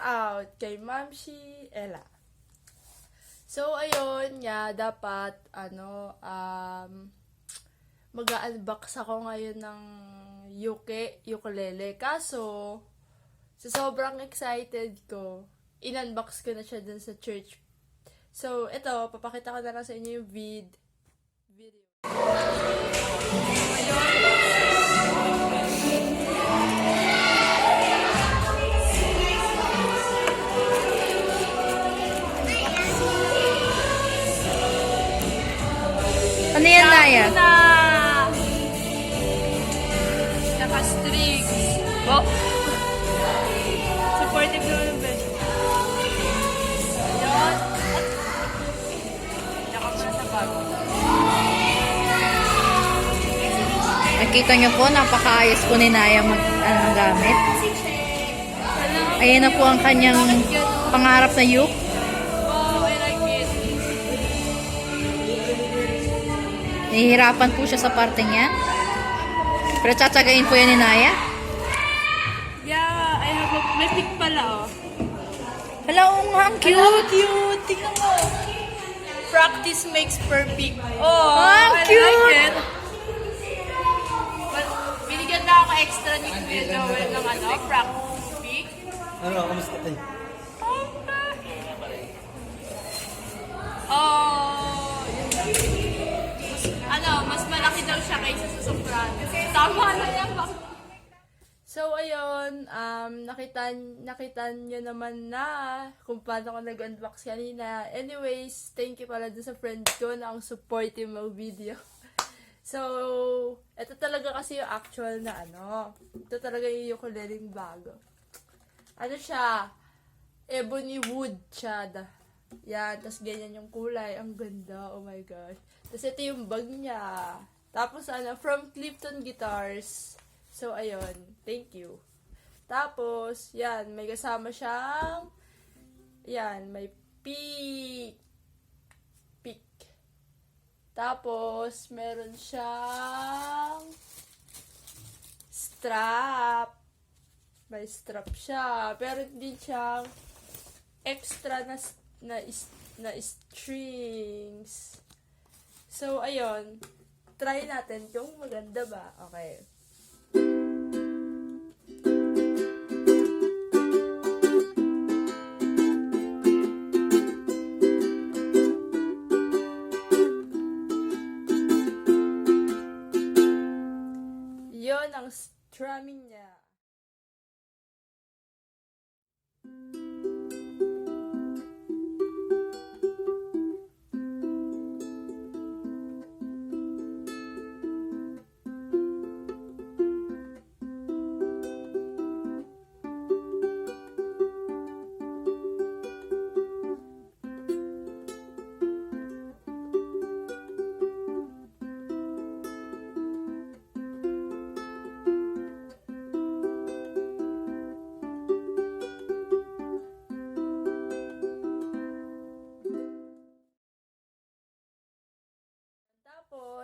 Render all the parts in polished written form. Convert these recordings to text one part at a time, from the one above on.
out kay Mamshi Ella. So, ayun nga, dapat, mag-unbox ako ngayon ng ukulele. Kaso, sa sobrang excited ko, in-unbox ko na siya dun sa church. So, ito, papakita ko na lang sa inyo yung video. Ano yan, Naya? Naka-strings. Oh. Supportive naman yung best. Ayun. Naka muna sa bag. Nakita niyo po, napakaayos po ni Naya gamit. Ayan na po ang kanyang pangarap na uke. Wow, I like it. Nahihirapan po siya sa parteng yan. Pero tsatsagain po yan ni Naya. Yeah, I have a... May pic pala, oh. Hala, oo nga, ang cute. Hello, cute. Tingnan mo. Practice makes perfect. Oh, ang I cute. like it. Well, binigyan na ako extra ni Kuya Joel ng practice pic. Ano, kamusta tayo? Oh, mas malaki daw siya kaysa sa soprano. Tama na yan. So, ayun, nakita nyo naman na kung paano ko nag-unbox kanina. Anyways, thank you pala dun sa friend ko na ang supportive mo video. So, ito talaga kasi yung actual na ito talaga yung ukulele bago. Ano siya? Ebony wood siya. Yan, tas ganyan yung kulay. Ang ganda, oh my gosh. Tas ito yung bag niya. Tapos from Clifton Guitars. So, ayun. Thank you. Tapos, yan, may kasama siyang, yan, may pick. Tapos, meron siyang strap. May strap siya. Pero hindi siyang extra na strings. So, ayun. Try natin kung maganda ba. Okay. Yun ang strumming niya.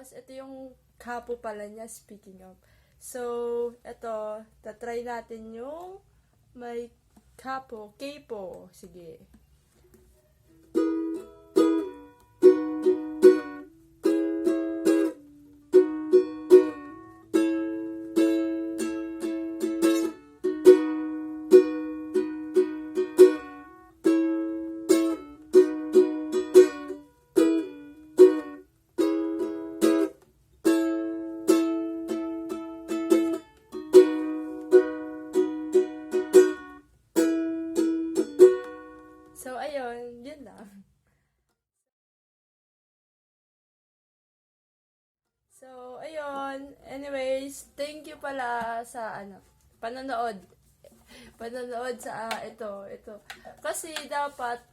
Tapos, ito yung kapo pala niya, speaking of. So, ito, tatry natin yung may kapo, capo. Sige. So, ayun, yun lang. So, ayun. Anyways, thank you pala sa, panonood. Panonood sa, ito. Kasi, dapat,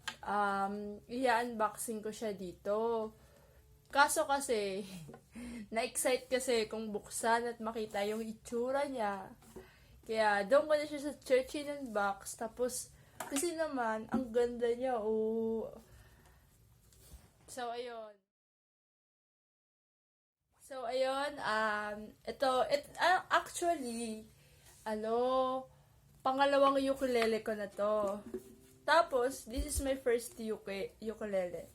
i-unboxing ko siya dito. Kaso kasi, na-excite kasi kung buksan at makita yung itsura niya. Kaya, doon ko na siya sa church in-unbox. Tapos, kasi naman, ang ganda niya, oh. So, ayun. Actually, Pangalawang ukulele ko na to. Tapos, this is my first ukulele.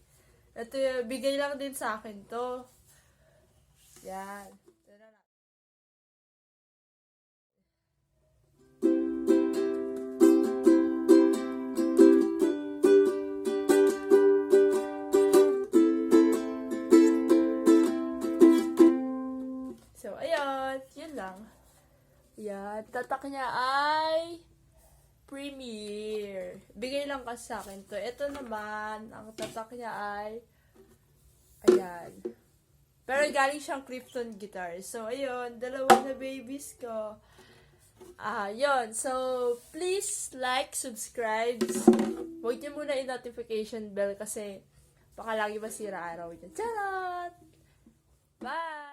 Ito, bigay lang din sa akin to. Yan. So, ayun. Yun lang. Yan. Tatak niya ay Premier. Bigay lang kasi sa akin to. Ito naman, ang tatak niya ay ayan. Pero galing siyang Krypton guitar. So, ayun. Dalawa na babies ko. Yun. So, please like, subscribe. Huwag niyo muna i-notification bell kasi baka lagi masira araw niya. Charot! Bye!